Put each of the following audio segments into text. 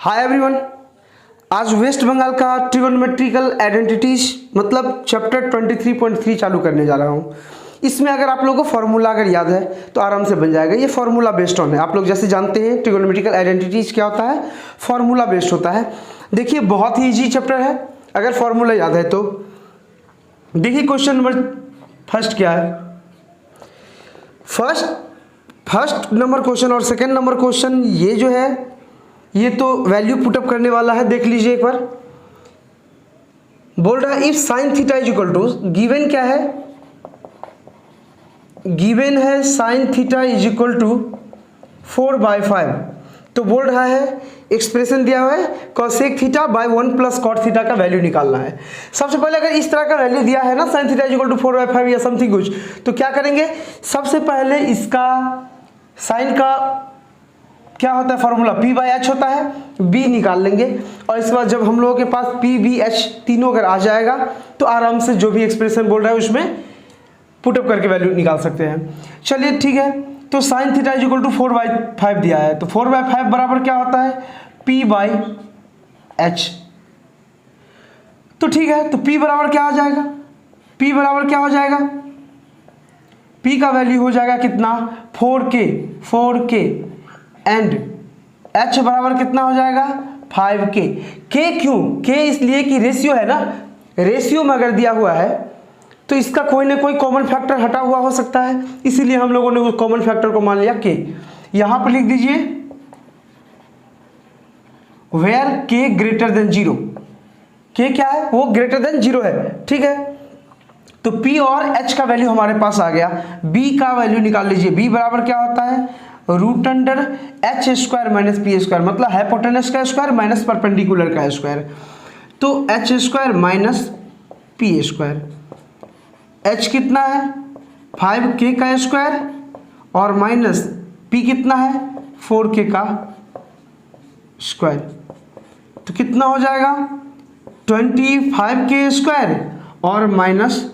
Hi everyone, आज waste Bengal का trigonometrical identities मतलब चैप्टर 23.3 चालू करने जा रहा हूँ। इसमें अगर आप लोगों को फॉर्मूला अगर याद है तो आराम से बन जाएगा। ये फॉर्मूला बेस्ड ऑन है। आप लोग जैसे जानते हैं ट्रिगोनोमेट्रिकल आइडेंटिटीज क्या होता है, फॉर्मूला बेस्ड होता है। देखिए बहुत ही इजी चैप्टर है अगर फॉर्मूला याद है तो। देखिए क्वेश्चन नंबर फर्स्ट क्या है। फर्स्ट नंबर क्वेश्चन और सेकेंड नंबर क्वेश्चन ये जो है ये तो वैल्यू पुटअप करने वाला है। देख लीजिए एक बार, बोल रहा है if sine theta is equal to, given क्या है, गिवन है sine theta is equal to 4/5। तो बोल रहा है एक्सप्रेशन दिया हुआ है cosec theta by 1 plus cot theta का वैल्यू निकालना है। सबसे पहले अगर इस तरह का वैल्यू दिया है ना sine theta is equal to 4/5 या समथिंग कुछ, तो क्या करेंगे, सबसे पहले इसका साइन का क्या होता है फॉर्मूला p/h होता है, b निकाल लेंगे और इसके बाद जब हम लोगों के पास p b h तीनों अगर आ जाएगा तो आराम से जो भी एक्सप्रेशन बोल रहा है उसमें पुटअप करके वैल्यू निकाल सकते हैं। चलिए ठीक है, तो sine theta is equal to 4/5 दिया है तो 4/5 बराबर क्या होता है p/h। तो ठीक है, तो p बराबर क्या आ जाएगा, p बराबर क्या हो जाएगा, p का वैल्यू हो जाएगा कितना 4k एंड h बराबर कितना हो जाएगा 5k। k क्यों, k इसलिए कि रेशियो है ना, रेशियो में अगर दिया हुआ है तो इसका कोई ना कोई कॉमन फैक्टर हटा हुआ हो सकता है, इसीलिए हम लोगों ने उस कॉमन फैक्टर को मान लिया k। यहां पर लिख दीजिए where k greater than 0, k क्या है वो ग्रेटर देन 0 है। ठीक है, तो p और h का वैल्यू हमारे पास आ गया। b का वैल्यू निकाल लीजिए, b बराबर क्या होता है √h² माइनस p², मतलब हाइपोटेनस का स्क्वायर माइनस परपेंडिकुलर का स्क्वायर। तो h² माइनस p², h कितना है 5k का स्क्वायर और माइनस p कितना है 4k का स्क्वायर। तो कितना हो जाएगा 25k² और माइनस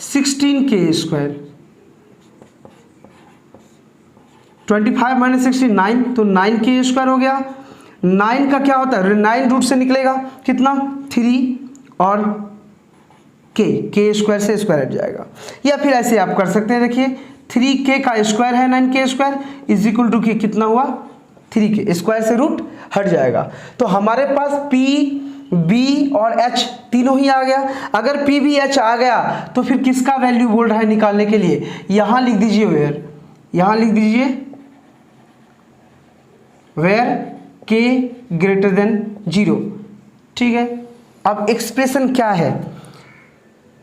16k²। 25 माइनस 16 9, तो 9k² हो गया। 9 का क्या होता है 9 रूट से निकलेगा कितना 3 और k² से स्क्वायर हट जाएगा। या फिर ऐसे आप कर सकते हैं, देखिए 3k का स्क्वायर है 9k² is equal to k कितना हुआ 3k, स्क्वायर से रूट हट जाएगा। तो हमारे पास p b और h तीनों ही आ गया। अगर p b h आ गया तो फिर किसका वैल्यू बोल रहा है निकालने के लिए, यहां लिख दीजिए वेयर, यहां लिख दीजिए वेयर k ग्रेटर देन 0। ठीक है, अब एक्सप्रेशन क्या है,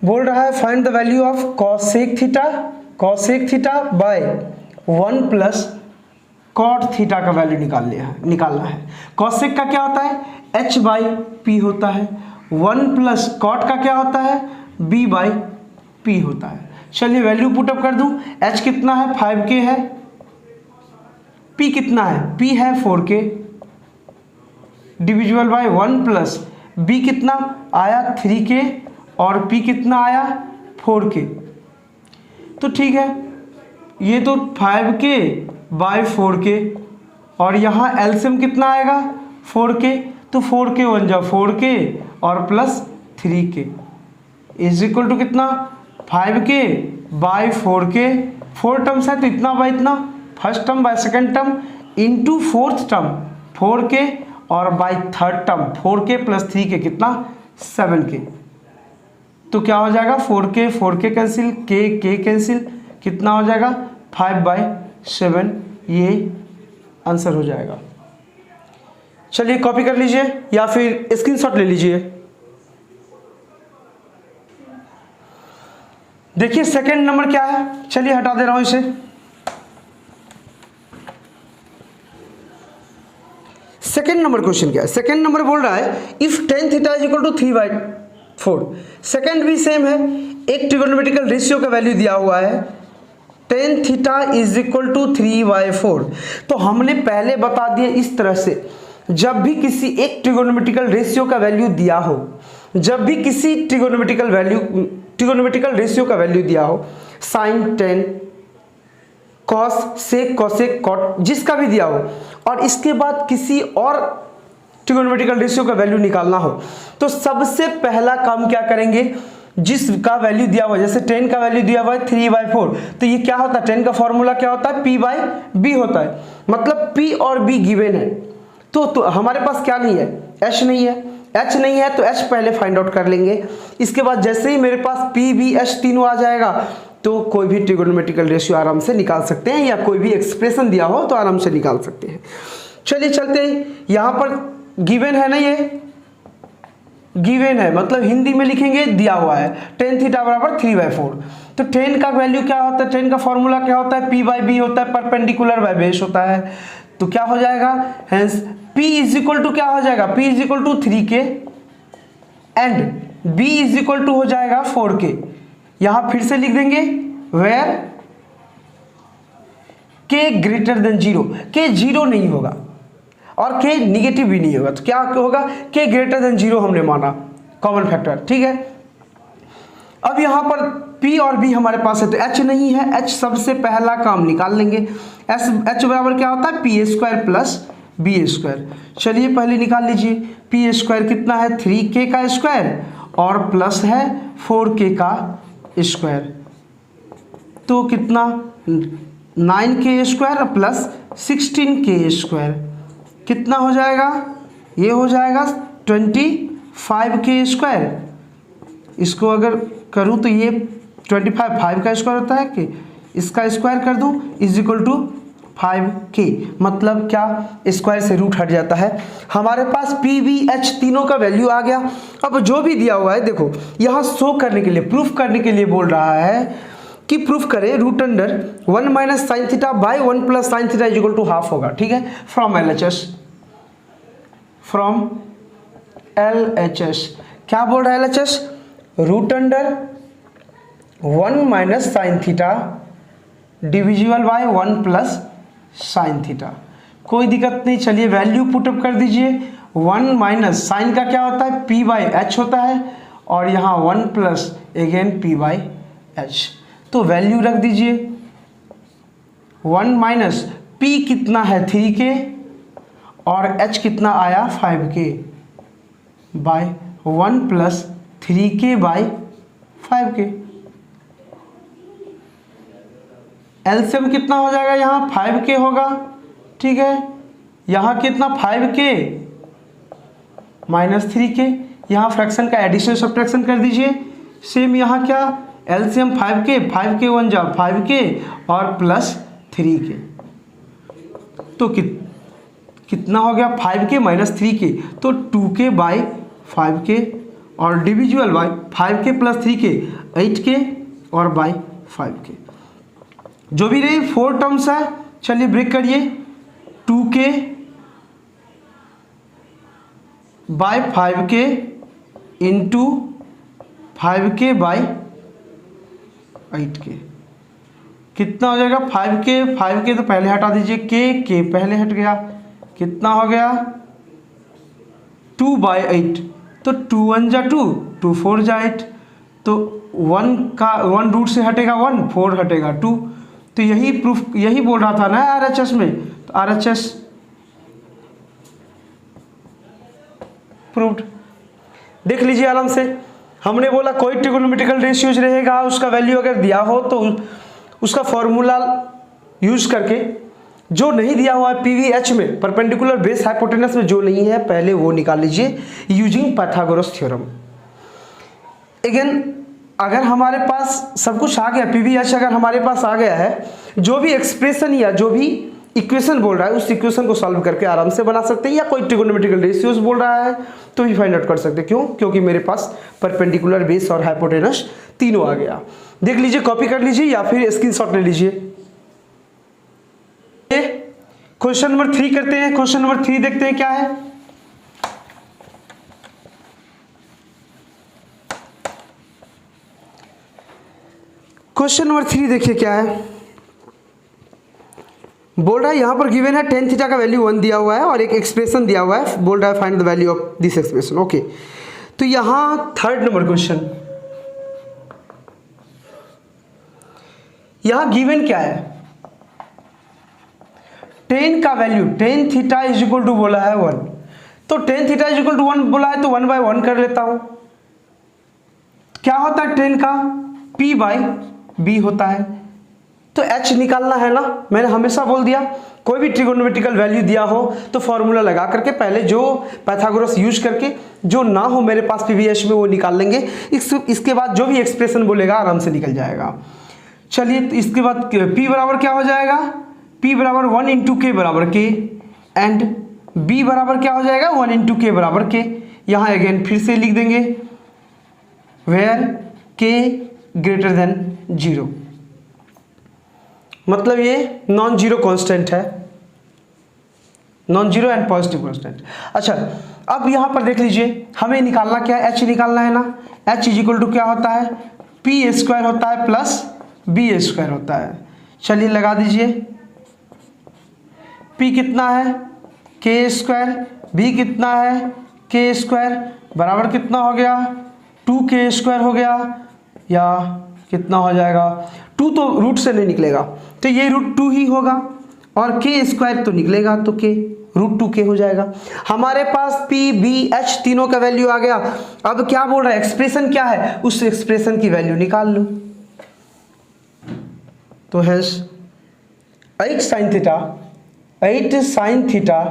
बोल रहा है find the value of cosec theta by 1 plus cot theta का वैल्यू निकालना है। कॉसेक का क्या होता है h/p होता है, 1 प्लस कॉट का क्या होता है b/p होता है। चलिए वैल्यू पुटअप कर दूं, h कितना है 5k है, p कितना है p है 4k divisible by 1 plus b कितना आया 3k और p कितना आया 4k। तो ठीक है, ये तो 5k/4k और यहाँ एलसीएम कितना आएगा 4k, तो 4k 1 जा 4k और plus 3k is equal to कितना 5k/4k। 4 टर्म्स है तो इतना बाय इतना, first term by second term into fourth term 4k और by third term 4k plus 3k कितना 7k। तो क्या हो जाएगा 4k कैंसिल, k कैंसिल, कितना हो जाएगा 5/7, ये आंसर हो जाएगा। चलिए कॉपी कर लीजिए या फिर स्क्रीनशॉट ले लीजिए। देखिए सेकंड नंबर क्या है, चलिए हटा दे रहा हूं इसे। सेकंड नंबर क्वेश्चन क्या है, सेकंड नंबर बोल रहा है if tan theta is equal to 3/4। Second भी सेम है, एक ट्रिगोनोमेट्रिकल रेशियो का वैल्यू दिया हुआ है tan theta is equal to 3/4। तो हमने पहले बता दिया इस तरह से, जब भी किसी एक ट्रिगोनोमेट्रिकल रेशियो का वैल्यू दिया हो, जब भी किसी ट्रिगोनोमेट्रिकल रेशियो का वैल्यू दिया हो, sine tan cos sec cosec cot जिसका भी दिया हो, और इसके बाद किसी और ट्रिगोनोमेट्रिकल रेशियो का वैल्यू निकालना हो तो सबसे पहला काम क्या करेंगे, जिसका वैल्यू दिया हुआ है, जैसे 10 का वैल्यू दिया हुआ है 3/4, तो ये क्या होता है, 10 का फॉर्मूला क्या होता है, P/B होता है, मतलब P और B गिवन है। तो हमारे पास क्या नहीं है, H नहीं है, H नहीं है तो H पहले फाइंड आउट कर लेंगे। इसके बाद जैसे ही मेरे पास P, B, H तीनों आ जाएगा तो कोई भी ट्रिगोनोमेट्रिकल रेशियो आराम से निकाल सकते हैं, या कोई भी एक्सप्रेशन दिया हो तो आराम से निकाल सकते हैं। चलिए चलते हैं, यहाँ पर गिवन है ना, ये गिवन है मतलब हिंदी में लिखेंगे दिया हुआ है tan थीटा बराबर 3/4। तो tan का वैल्यू क्या होता है, tan का फॉर्मूला क्या होता है, P/B होता है, परपेंडिकुलर बाय बेस होता है। तो क्या हो जाएगा, hence P is equal to क्या हो जाएगा, P is equal to 3K and B is equal to हो जाएगा 4K। यहां फिर से लिख देंगे where K greater than 0, K 0 नहीं होगा और K निगेटिव भी नहीं होगा, तो क्या होगा, K ग्रेटर देन 0 हमने माना कॉमन फैक्टर, ठीक है। अब यहाँ पर P और B हमारे पास है तो H नहीं है, H सबसे पहला काम निकाल लेंगे। H बराबर क्या होता है, P² प्लस B²। चलिए पहले निकाल लीजिए, P² कितना है, 3K का स्क्वायर और प्लस है 4K का स्क्वायर, तो कितना 9K² प्लस 16K², कितना हो जाएगा, ये हो जाएगा 25K²। इसको अगर करूँ तो ये 25 5 का स्क्वायर होता है कि इसका स्क्वायर कर दूँ इज इक्वल टू 5K, मतलब क्या, स्क्वायर से रूट हट जाता है। हमारे पास P, V, H तीनों का वैल्यू आ गया। अब जो भी दिया हुआ है देखो यहाँ शो करने के लिए, प्रूफ करने के लिए बोल रहा है कि प्रूफ करें root under 1 minus sine theta by 1 plus sine theta is equal to half होगा, ठीक है, फ्रॉम LHS। क्या बोल रहा है LHS, root under 1 minus sine theta divisible by 1 plus sine theta. कोई दिक्कत नहीं, चलिए वैल्यू पुटअप कर दीजिए। 1 माइनस साइन का क्या होता है, P/H होता है, और यहाँ 1 प्लस अगेन P/H, तो वैल्यू रख दीजिए। 1 माइनस P कितना है 3K और H कितना आया 5K bye 1 plus 3K bye 5K। LCM कितना हो जाएगा, यहाँ 5K होगा, ठीक है, यहाँ कितना 5K माइनस 3K, यहाँ फ्रैक्शन का एडिशन सब्ट्रैक्शन कर दीजिए। सेम यहाँ क्या, एलसीएम 5K 5K 1 जा 5K और प्लस 3K, तो कितना हो गया 5K माइनस 3K, तो 2K बाई 5K और divisible by 5K plus 3K 8K और बाई 5K। जो भी रही 4 टर्म्स है, चलिए ब्रेक करिए। 2K by 5K into 5K by 8K, कितना हो जाएगा 5K तो पहले हटा दीजिए, K पहले हट गया, कितना हो गया 2/8, तो 2 1 जा 2, 2 4 जा 8, तो 1 रूट से हटेगा 1, 4 हटेगा 2, तो यही प्रूफ, यही बोल रहा था ना RHS में, तो RHS प्रूव्ड। देख लीजिए आराम से, हमने बोला कोई ट्रिगोनोमेट्रिकल रेशियोज रहेगा, उसका वैल्यू अगर दिया हो तो उसका फॉर्मूला यूज करके, जो नहीं दिया हुआ है PVH में, परपेंडिकुलर बेस हाइपोटेनस में जो नहीं है पहले वो निकाल लीजिए यूजिंग पाइथागोरस थ्योरम। अगेन अगर हमारे पास सब कुछ आ गया, PVH अगर हमारे पास आ गया है, जो भी एक्सप्रेशन या जो भी इक्वेशन बोल रहा है उस इक्वेशन को सॉल्व करके आराम से बना सकते हैं, या कोई ट्रिगोनोमेट्रिकल रेशियोज बोल रहा है तो भी फाइंड आउट कर सकते हैं। क्यों, क्योंकि मेरे पास परपेंडिकुलर बेस और हाइपोटेनस तीनों आ गया। देख लीजिए, कॉपी कर लीजिए या फिर स्क्रीनशॉट ले लीजिए। क्वेश्चन नंबर 3 करते हैं। क्वेश्चन नंबर 3 देखते हैं क्या है। क्वेश्चन नंबर 3 देखिए क्या है, बोल रहा है यहां पर गिवन है tan थीटा का वैल्यू 1 दिया हुआ है और एक एक्सप्रेशन दिया हुआ है, बोल रहा है find the value of this expression. Okay, तो यहां 3rd नंबर क्वेश्चन, यहां गिवन क्या है, tan का वैल्यू, tan theta is equal to बोला है 1, तो tan theta is equal to 1 बोला है तो 1/1 कर लेता हूं। क्या होता है टेन का, p/b होता है। तो h निकालना है ना, मैंने हमेशा बोल दिया कोई भी ट्रिगोनोमेट्रिकल वैल्यू दिया हो तो फॉर्मूला लगा करके पहले जो पाइथागोरस यूज करके, जो ना हो मेरे पास पीवीएच में वो निकाल लेंगे। इसके बाद जो भी एक्सप्रेशन बोलेगा आराम से निकल जाएगा। चलिए तो इसके बाद p बराबर क्या हो जाएगा, p बराबर 1 इंटू के बराबर के एंड b बराबर क्या हो जाएगा 1 इंटू के बराबर के। यहाँ अगेन फिर से लिख देंगे वेयर k ग्रेटर देन 0, मतलब ये नॉन जीरो कांस्टेंट है, non zero and positive constant. अच्छा अब यहाँ पर देख लीजिए हमें निकालना क्या है, h निकालना है ना। h इज इक्वल टू क्या होता है, p स्क्वायर होता है प्लस b स्क्वायर होता है। चलिए लगा दीजिए, p कितना है k स्क्वायर, b कितना है k स्क्वायर, बराबर कितना हो गया 2k स्क्वायर हो गया, या कितना हो जाएगा 2 तो रूट से नहीं निकलेगा तो ये √2 ही होगा, और k स्क्वायर तो निकलेगा तो k √2k हो जाएगा। हमारे पास p b h तीनों का वैल्यू आ गया। अब क्या बोल रहा है, एक्सप्रेशन क्या है, उस एक्सप्रेशन की वैल्यू निकाल लो। तो hence 8 sin theta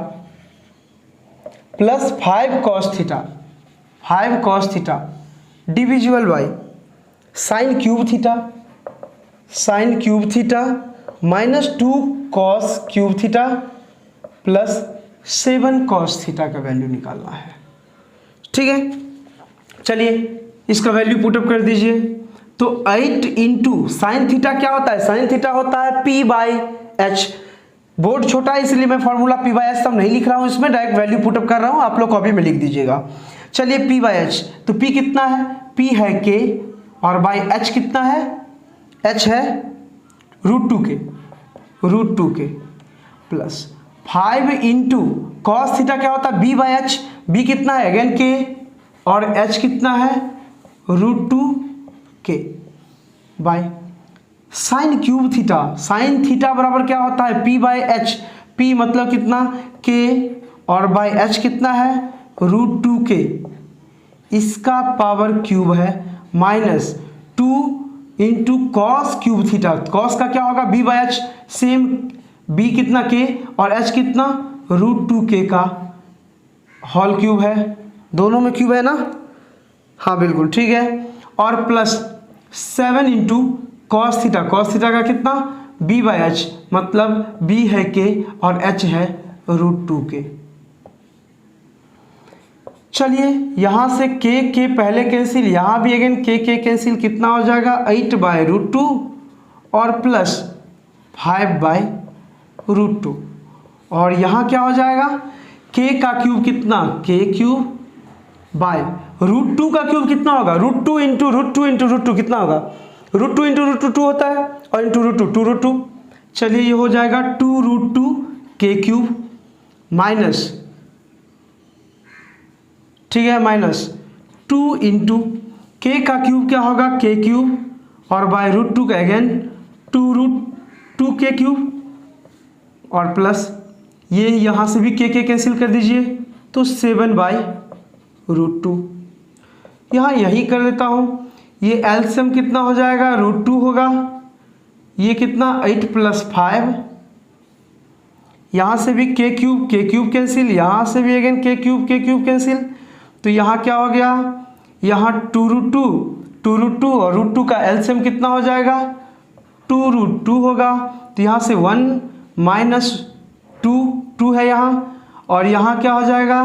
plus 5 cos theta divisible by sine cube theta minus 2 cos cube theta plus 7 cos theta का वैल्यू निकालना है। ठीक है, चलिए इसका वैल्यू पुटअप कर दीजिए। तो 8 इंटू साइन थीटा क्या होता है, साइन थीटा होता है p/h। बोर्ड छोटा है इसलिए मैं फॉर्मूला p/h सब नहीं लिख रहा हूँ, इसमें डायरेक्ट वैल्यू पुटअप कर रहा हूँ, आप लोग कॉपी में लिख दीजिएगा। चलिए p/h, तो p कितना है, p है k और बाई h कितना है, h है √2k plus 5 into cos theta क्या होता है b/h, b कितना है अगेन k और h कितना है √2k by sine cube theta, sine theta बराबर क्या होता है p/h, p मतलब कितना k और बाई h कितना है √2k, इसका पावर क्यूब है minus 2 into cos cube theta, cos का क्या होगा b/h सेम, b कितना k और h कितना √2k का होल क्यूब है, दोनों में क्यूब है ना, हाँ बिल्कुल ठीक है, और plus 7 into cos theta, cos theta का कितना b/h मतलब b है k और h है √2k। चलिए यहाँ से k पहले कैंसिल, यहाँ भी अगेन k कैंसिल, कितना हो जाएगा 8/√2 और प्लस 5/√2, और यहाँ क्या हो जाएगा k का क्यूब कितना k क्यूब बाय √2 का क्यूब कितना होगा √2 इंटू √2 कितना होगा √2 इंटू √2 होता है और इंटू √2 चलिए ये हो जाएगा 2√2k क्यूब माइनस, ठीक है, माइनस 2 इंटू k का क्यूब क्या होगा k क्यूब और बाय √2 का अगेन 2√2k क्यूब और प्लस ये यहाँ से भी k कैंसिल कर दीजिए तो 7/√2। यहाँ यही कर देता हूँ, ये एलसीएम कितना हो जाएगा √2 होगा, ये कितना 8 + 5, यहाँ से भी k क्यूब कैंसिल, यहाँ से भी अगेन k क्यूब कैंसिल, तो यहाँ क्या हो गया, यहाँ 2√2 और √2 का एलसीएम कितना हो जाएगा 2√2 होगा, तो यहाँ से 1 माइनस 2 है यहाँ, और यहाँ क्या हो जाएगा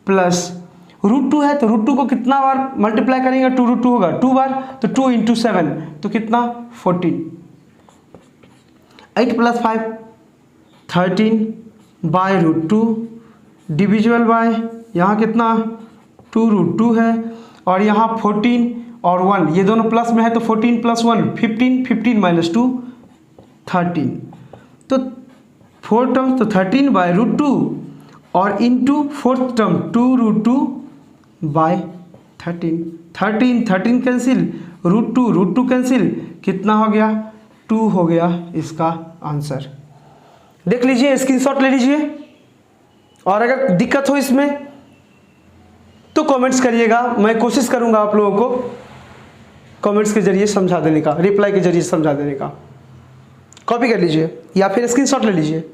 प्लस √2 है तो √2 को कितना बार मल्टीप्लाई करेंगे 2√2 होगा 2 बार, तो 2 इंटू 7 तो कितना 14, 8 + 5 13/√2 डिविजिबल बाय यहाँ कितना 2√2 है, और यहाँ 14 और 1 ये दोनों प्लस में है तो 14 + 1 15 - 2 13, तो 4 टर्म्स तो 13/√2 और into 4th term 2√2/13 cancel, √2 cancel, कितना हो गया 2 हो गया इसका आंसर। देख लीजिए स्क्रीनशॉट ले लीजिए, और अगर दिक्कत हो इसमें तो कमेंट्स करिएगा, मैं कोशिश करूंगा आप लोगों को कमेंट्स के जरिए समझा देने का, रिप्लाई के जरिए समझा देने का। कॉपी कर लीजिए या फिर स्क्रीनशॉट ले लीजिए।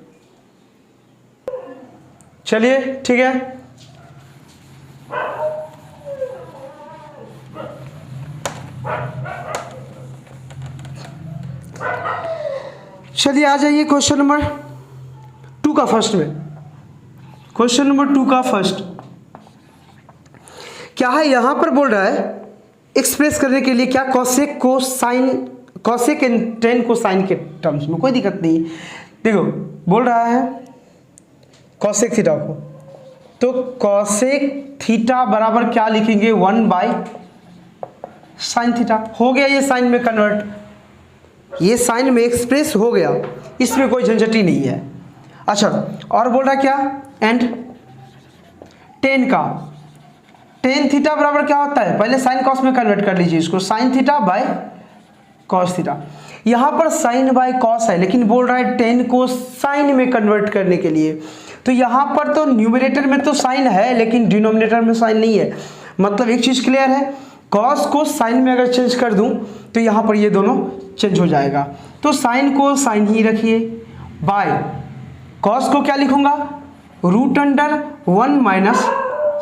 चलिए ठीक है, चलिए आ जाइए क्वेश्चन नंबर 2 का फर्स्ट में। क्वेश्चन नंबर 2 का फर्स्ट क्या है, यहां पर बोल रहा है एक्सप्रेस करने के लिए क्या कॉसेक को साइन, कॉसेक एंड टेन को साइन के टर्म्स में, कोई दिक्कत नहीं। देखो बोल रहा है कॉसेक थीटा को, तो कॉसेक थीटा बराबर क्या लिखेंगे 1 बाई साइन थीटा। हो गया ये साइन में कन्वर्ट, ये साइन में एक्सप्रेस हो गया, इसमें कोई झंझट ही नहीं है। अच्छा और बोल रहा क्या, एंड टेन का, टेन थीटा बराबर क्या होता है, पहले साइन कॉस में कन्वर्ट कर लीजिए इसको, sine theta by cos theta. यहां पर साइन बाय कॉस है, लेकिन बोल रहा है टेन को साइन में कन्वर्ट करने के लिए, तो यहां पर तो न्यूमरेटर में तो साइन है लेकिन डिनोमिनेटर में साइन नहीं है। मतलब एक चीज क्लियर है, कॉस को साइन में अगर चेंज कर दूं तो यहां पर ये दोनों चेंज हो जाएगा, तो साइन को साइन ही रखिए, बाय कॉस को क्या लिखूंगा root under 1 minus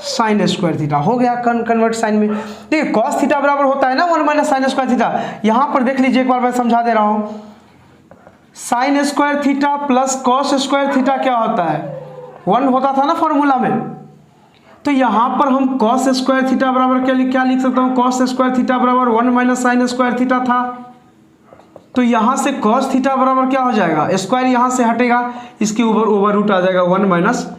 sine square theta. हो गया कन्वर्ट साइन में। देखिए कॉस थीटा बराबर होता है ना 1 माइनस साइन स्क्वायर थीटा। यहां पर देख लीजिए एक बार मैं समझा दे रहा हूं, sign square theta plus cos square theta क्या होता है 1 होता था ना फॉर्मूला में, तो यहां पर हम कॉस स्क्वायर थीटा बराबर क्या लिख सकता हूं, कॉस स्क्वायर थीटा बराबर 1 माइनस साइन स्क्वायर थीटा था, तो यहां से कॉस थीटा बराबर क्या हो जाएगा, स्क्वायर यहां से हटेगा, इसके ऊपर ओवर रूट आ जाएगा 1 माइनस,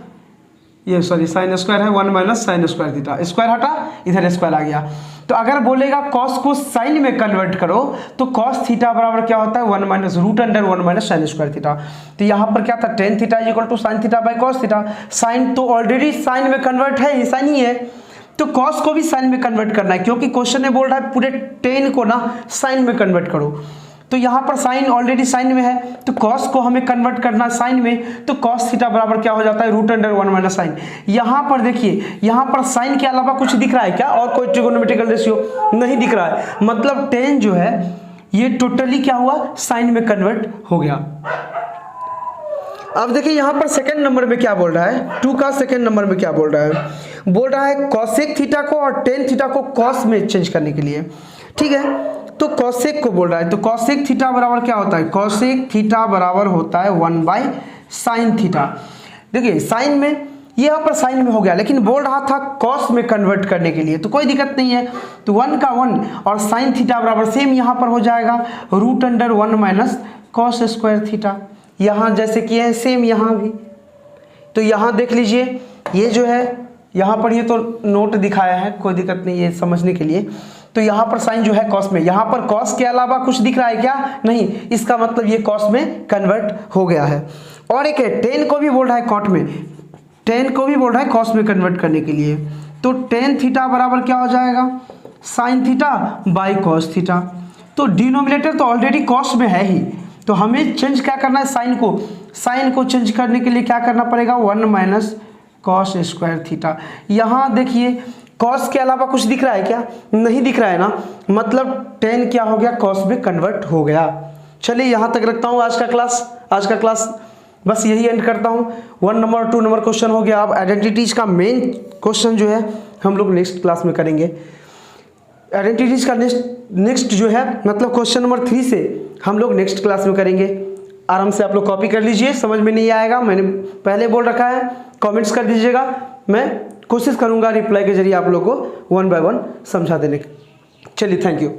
ये सॉरी साइन स्क्वायर है 1 minus sine square theta, square हटा इधर स्क्वायर आ गया। तो अगर बोलेगा कॉस को साइन में कन्वर्ट करो तो कॉस थीटा बराबर क्या होता है 1 minus root under 1 minus sine square theta. तो यहाँ पर क्या था tan theta equal to sine theta by cos theta. Sine तो ऑलरेडी साइन में कन्वर्ट है, ये साइन ही है, तो कॉस को भी साइन में कन्वर्ट करना है, क्योंकि क्वेश्चन में बोल रहा है पूरे टेन को ना साइन में कन्वर्ट करो। तो यहाँ पर साइन ऑलरेडी साइन में है, तो कॉस को हमें कन्वर्ट करना है साइन में, तो कॉस थीटा बराबर क्या हो जाता है रूट अंडर 1 माइनस साइन। यहाँ पर देखिए, यहाँ पर साइन के अलावा कुछ दिख रहा है क्या, और कोई ट्रिगोनोमेट्रिकल रेशियो नहीं दिख रहा है, मतलब टेन जो है ये टोटली क्या हुआ साइन में कन्वर्ट हो गया। अब देखिए यहाँ पर सेकंड नंबर में क्या बोल रहा है, 2 का सेकंड नंबर में क्या बोल रहा है, बोल रहा है कॉसेक थीटा को और टेन थीटा को कॉस में चेंज करने के लिए। ठीक है, तो कॉसेक को बोल रहा है, तो कॉसेक थीटा बराबर क्या होता है, कॉसेक थीटा बराबर होता है 1 बाई साइन थीटा। देखिए साइन में यहाँ पर साइन में हो गया, लेकिन बोल रहा था कॉस में कन्वर्ट करने के लिए, तो कोई दिक्कत नहीं है, तो 1 का 1 और साइन थीटा बराबर सेम यहाँ पर हो जाएगा root under 1 minus cos square theta. यहाँ जैसे किए हैं सेम यहाँ भी, तो यहाँ देख लीजिए ये जो है यहाँ पर ये तो नोट दिखाया है, कोई दिक्कत नहीं है समझने के लिए। तो यहाँ पर साइन जो है कॉस में, यहाँ पर कॉस के अलावा कुछ दिख रहा है क्या, नहीं, इसका मतलब ये कॉस में कन्वर्ट हो गया है। और एक है टेन को भी बोल रहा है कॉट में, टेन को भी बोल रहा है कॉस में कन्वर्ट करने के लिए, तो टेन थीटा बराबर क्या हो जाएगा sign theta by cos theta. तो डिनोमिनेटर तो ऑलरेडी कॉस में है ही, तो हमें चेंज क्या करना है साइन को चेंज करने के लिए क्या करना पड़ेगा 1 माइनस कॉस स्क्वायर थीटा। यहाँ देखिए कॉस के अलावा कुछ दिख रहा है क्या, नहीं दिख रहा है ना, मतलब टेन क्या हो गया कॉस में कन्वर्ट हो गया। चलिए यहाँ तक रखता हूँ आज का क्लास बस यही एंड करता हूँ। 1 नंबर और 2 नंबर क्वेश्चन हो गया। अब आइडेंटिटीज का मेन क्वेश्चन जो है हम लोग नेक्स्ट क्लास में करेंगे। आइडेंटिटीज का नेक्स्ट जो है मतलब क्वेश्चन नंबर 3 से हम लोग नेक्स्ट क्लास में करेंगे। आराम से आप लोग कॉपी कर लीजिए, समझ में नहीं आएगा मैंने पहले बोल रखा है, कमेंट्स कर दीजिएगा, मैं कोशिश करूंगा रिप्लाई के जरिए आप लोगों को 1 बाय 1 समझा देने की। चलिए थैंक यू।